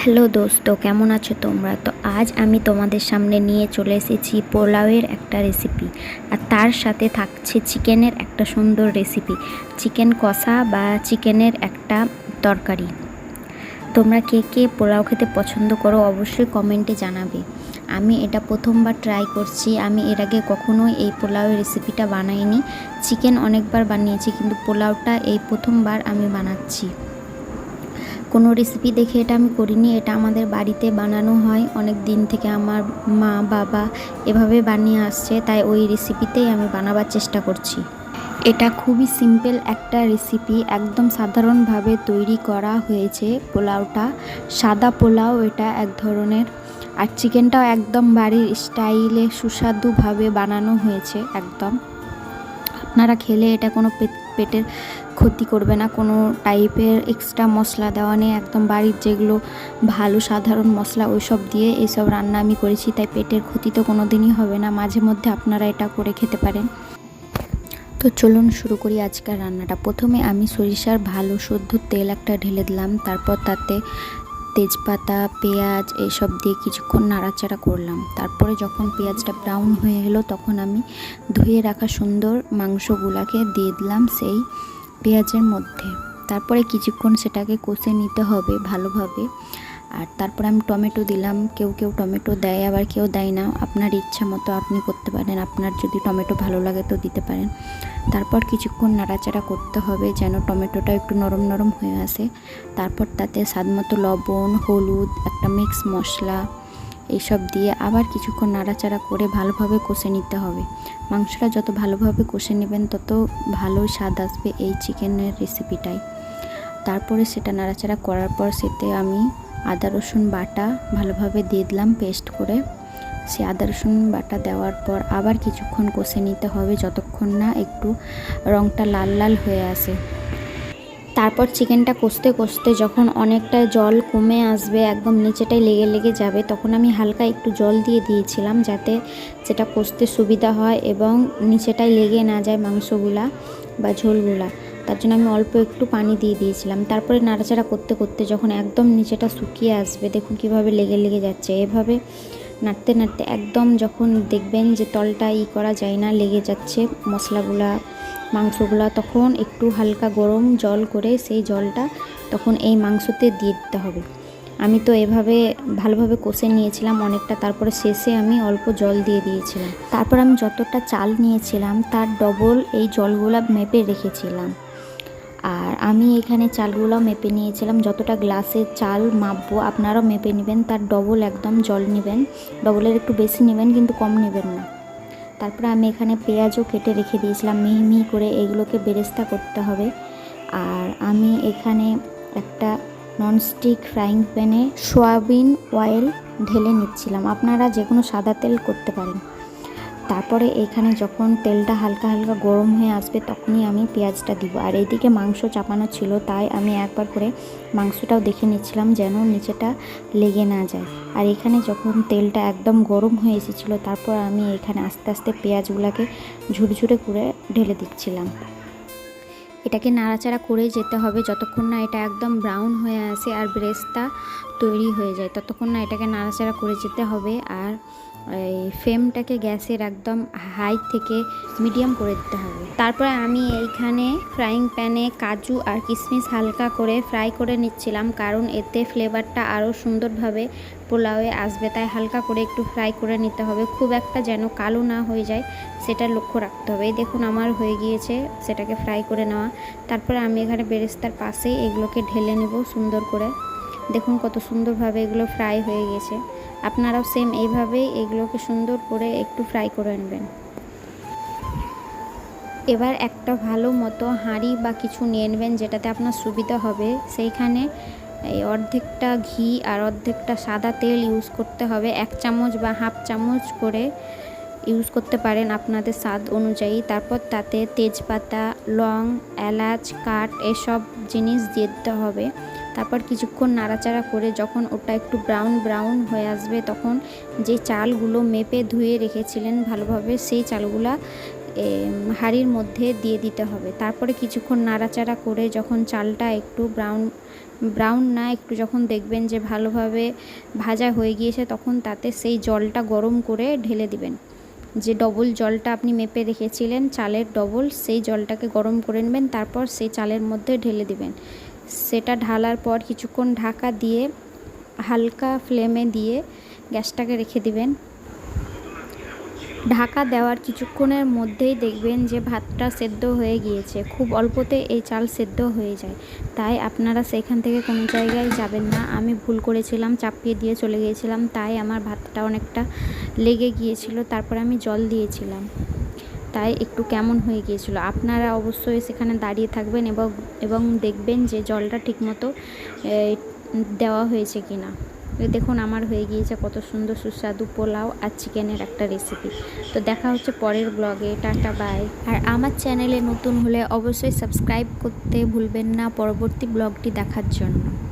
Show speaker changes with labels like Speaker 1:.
Speaker 1: Hello দোস্ত, কেমন আছো তোমরা? তো আজ আমি তোমাদের সামনে নিয়ে চলে এসেছি পোলাওয়ের একটা রেসিপি, আর তার সাথে থাকছে চিকেনের একটা সুন্দর রেসিপি, চিকেন কষা বা চিকেনের একটা তরকারি। তোমরা কে কে পোলাও খেতে পছন্দ করো অবশ্যই কমেন্টে জানাবে। আমি এটা প্রথমবার ট্রাই করছি। আমি এর আগে কখনোই এই পোলাওয়ের রেসিপিটা বানাইনি। চিকেন অনেকবার বানিয়েছি, কিন্তু পোলাওটা এই প্রথমবার আমি বানাচ্ছি। কোনো রেসিপি দেখে এটা আমি করিনি, এটা আমাদের বাড়িতে বানানো হয় অনেক দিন থেকে। আমার মা বাবা এভাবে বানিয়ে আসছে, তাই ওই রেসিপিতেই আমি বানাবার চেষ্টা করছি। এটা খুবই সিম্পল একটা রেসিপি, একদম সাধারণভাবে তৈরি করা হয়েছে পোলাওটা। সাদা পোলাও এটা এক ধরনের, আর চিকেনটাও একদম বাড়ির স্টাইলে সুস্বাদুভাবে বানানো হয়েছে একদম। আপনারা খেলে এটা কোনো পেটের ক্ষতি করবে না, কোনো টাইপের এক্সট্রা মশলা দেওয়া নেই, একদম বাড়ির যেগুলো ভালো সাধারণ মশলা ওইসব দিয়ে এইসব রান্না আমি করেছি, তাই পেটের ক্ষতি তো কোনো দিনই হবে না। মাঝে মধ্যে আপনারা এটা করে খেতে পারেন। তো চলুন শুরু করি আজকের রান্নাটা। প্রথমে আমি সরিষার ভালো শুদ্ধ তেল একটা ঢেলে দিলাম, তারপর তাতে তেজপাতা, পেঁয়াজ এইসব দিয়ে কিছুক্ষণ নাড়াচাড়া করলাম। তারপরে যখন পেঁয়াজটা ব্রাউন হয়ে গেলো, তখন আমি ধুয়ে রাখা সুন্দর মাংসগুলাকে দিয়ে দিলাম সেই পেঁয়াজের মধ্যে। তারপরে কিছুক্ষণ সেটাকে কষে নিতে হবে ভালোভাবে। আর তারপরে আমি টমেটো দিলাম। কেউ কেউ টমেটো দেয়, আবার কেউ দেয় না, আপনার ইচ্ছা মতো আপনি করতে পারেন। আপনার যদি টমেটো ভালো লাগে তো দিতে পারেন। তারপর কিছুক্ষণ নাড়াচাড়া করতে হবে যেন টমেটোটা একটু নরম নরম হয়ে আসে। তারপর তাতে স্বাদমতো লবণ, হলুদ, একটা মিক্স মশলা এইসব দিয়ে আবার কিছুক্ষণ নাড়াচাড়া করে ভালোভাবে কষে নিতে হবে। মাংসটা যত ভালোভাবে কষে নেবেন তত ভালোই স্বাদ আসবে এই চিকেনের রেসিপিটায়। তারপরে সেটা নাড়াচাড়া করার পর সেতে আমি আদা রসুন বাটা ভালোভাবে দিয়ে দিলাম পেস্ট করে। সে আদা রসুন বাটা দেওয়ার পর আবার কিছুক্ষণ কষে নিতে হবে যতক্ষণ না একটু রঙটা লাল লাল হয়ে আসে। তারপর চিকেনটা কষতে কষতে যখন অনেকটা জল কমে আসবে, একদম নিচেটাই লেগে লেগে যাবে, তখন আমি হালকা একটু জল দিয়ে দিয়েছিলাম যাতে সেটা কষতে সুবিধা হয় এবং নিচেটাই লেগে না যায় মাংসগুলা বা ঝোলগুলা। তার জন্য আমি অল্প একটু পানি দিয়ে দিয়েছিলাম। তারপরে নাড়াচাড়া করতে করতে যখন একদম নিচেটা শুকিয়ে আসবে, দেখুন কিভাবে লেগে লেগে যাচ্ছে। এভাবে নাড়তে নাড়তে একদম যখন দেখবেন যে তলটা করা যায় না, লেগে যাচ্ছে মশলাগুলা মাংসগুলা, তখন একটু হালকা গরম জল করে সেই জলটা তখন এই মাংসতে দিয়ে দিতে হবে। আমি তো এভাবে ভালোভাবে কষে নিয়েছিলাম অনেকটা, তারপরে শেষে আমি অল্প জল দিয়ে দিয়েছিলাম। তারপর আমি যতটা চাল নিয়েছিলাম তার ডবল এই জলগুলা মেপে রেখেছিলাম। আর আমি এখানে চালগুলো মেপে নিয়েছিলাম, যতটা গ্লাসে চাল মাপবো আপনারাও মেপে নেবেন, তার ডবল একদম জল নেবেন। ডবলের একটু বেশি নেবেন, কিন্তু কম নেবেন না। তারপরে আমি এখানে পেঁয়াজও কেটে রেখে দিয়েছিলাম মিহি মিহি করে, এগুলোকে বেরেস্তা করতে হবে। আর আমি এখানে একটা ননস্টিক ফ্রাইং প্যানে সয়াবিন অয়েল ঢেলে নিচ্ছিলাম, আপনারা যে কোনো সাদা তেল করতে পারেন। তারপরে এখানে যখন তেলটা হালকা হালকা গরম হয়ে আসবে তখনই আমি পেঁয়াজটা দিব। আর এইদিকে মাংস চাপানো ছিল, তাই আমি একবার করে মাংসটাও দেখে নিচ্ছিলাম যেন নিচেটা লেগে না যায়। আর এখানে যখন তেলটা একদম গরম হয়ে এসেছিলো, তারপর আমি এখানে আস্তে আস্তে পেঁয়াজগুলোকে ঝুরঝুরে করে ঢেলে দিচ্ছিলাম। এটাকে নাড়াচাড়া করে যেতে হবে যতক্ষণ না এটা একদম ব্রাউন হয়ে আসে আর ব্রেস্টটা তৈরি হয়ে যায়, ততক্ষণ না এটাকে নাড়াচাড়া করে যেতে হবে। আর এই ফ্লেমটাকে গ্যাসের একদম হাই থেকে মিডিয়াম করে দিতে হবে। তারপরে আমি এইখানে ফ্রাইং প্যানে কাজু আর কিশমিশ হালকা করে ফ্রাই করে নিচ্ছিলাম, কারণ এতে ফ্লেভারটা আরও সুন্দরভাবে পোলাওয়ে আসবে, তাই হালকা করে একটু ফ্রাই করে নিতে হবে। খুব একটা যেন কালো না হয়ে যায় সেটা লক্ষ্য রাখতে হবে। এই দেখুন আমার হয়ে গিয়েছে সেটাকে ফ্রাই করে নেওয়া। তারপরে আমি এখানে বেরেস্তার পাশে এগুলোকে ঢেলে নেব সুন্দর করে। দেখুন কত সুন্দরভাবে এগুলো ফ্রাই হয়ে গেছে। আপনারাও সেম এইভাবেই এগুলোকে সুন্দর করে একটু ফ্রাই করে নেবেন। এবার একটা ভালো মতো হাঁড়ি বা কিছু নিয়ে নেবেন যেটাতে আপনার সুবিধা হবে। সেইখানে এই অর্ধেকটা ঘি আর অর্ধেকটা সাদা তেল ইউজ করতে হবে, 1 চামচ বা হাফ চামচ করে ইউজ করতে পারেন আপনাদের স্বাদ অনুযায়ী। তারপর তাতে তেজপাতা, লং, এলাচ, কাঠ এসব জিনিস দিয়ে দিতে হবে। তারপর কিছুক্ষণ নাড়াচাড়া করে যখন ওটা একটু ব্রাউন ব্রাউন হয়ে আসবে, তখন যে চালগুলো মেপে ধুয়ে রেখেছিলেন ভালোভাবে সেই চালগুলা হাঁড়ির মধ্যে দিয়ে দিতে হবে। তারপরে কিছুক্ষণ নাড়াচাড়া করে যখন চালটা একটু ব্রাউন ব্রাউন না, একটু যখন দেখবেন যে ভালোভাবে ভাজা হয়ে গিয়েছে তখন তাতে সেই জলটা গরম করে ঢেলে দিবেন। যে ডবল জলটা আপনি মেপে রেখেছিলেন চালের ডবল, সেই জলটাকে গরম করে নেবেন, তারপর সেই চালের মধ্যে ঢেলে দিবেন। সেটা ঢালার পর কিছুক্ষণ ঢাকা দিয়ে হালকা ফ্লেমে দিয়ে গ্যাসটাকে রেখে দিবেন। ঢাকা দেওয়ার কিছুক্ষণের মধ্যেই দেখবেন যে ভাতটা সেদ্ধ হয়ে গিয়েছে। খুব অল্পতে এই চাল সেদ্ধ হয়ে যায়, তাই আপনারা সেখান থেকে কোনো জায়গায় যাবেন না। আমি ভুল করেছিলাম, চাপিয়ে দিয়ে চলে গিয়েছিলাম, তাই আমার ভাতটা অনেকটা লেগে গিয়েছিল। তারপর আমি জল দিয়েছিলাম, তাই একটু কেমন হয়ে গিয়েছিল। আপনারা অবশ্যই সেখানে দাঁড়িয়ে থাকবেন এবং দেখবেন যে জলটা ঠিকমতো দেওয়া হয়েছে কিনা। দেখুন আমার হয়ে গিয়েছে কত সুন্দর সুস্বাদু পোলাও আর চিকেনের একটা রেসিপি। তো দেখা হচ্ছে পরের ব্লগে। Tata bye. আর আমার চ্যানেলে নতুন হলে অবশ্যই সাবস্ক্রাইব করতে ভুলবেন না পরবর্তী ব্লগটি দেখার জন্য।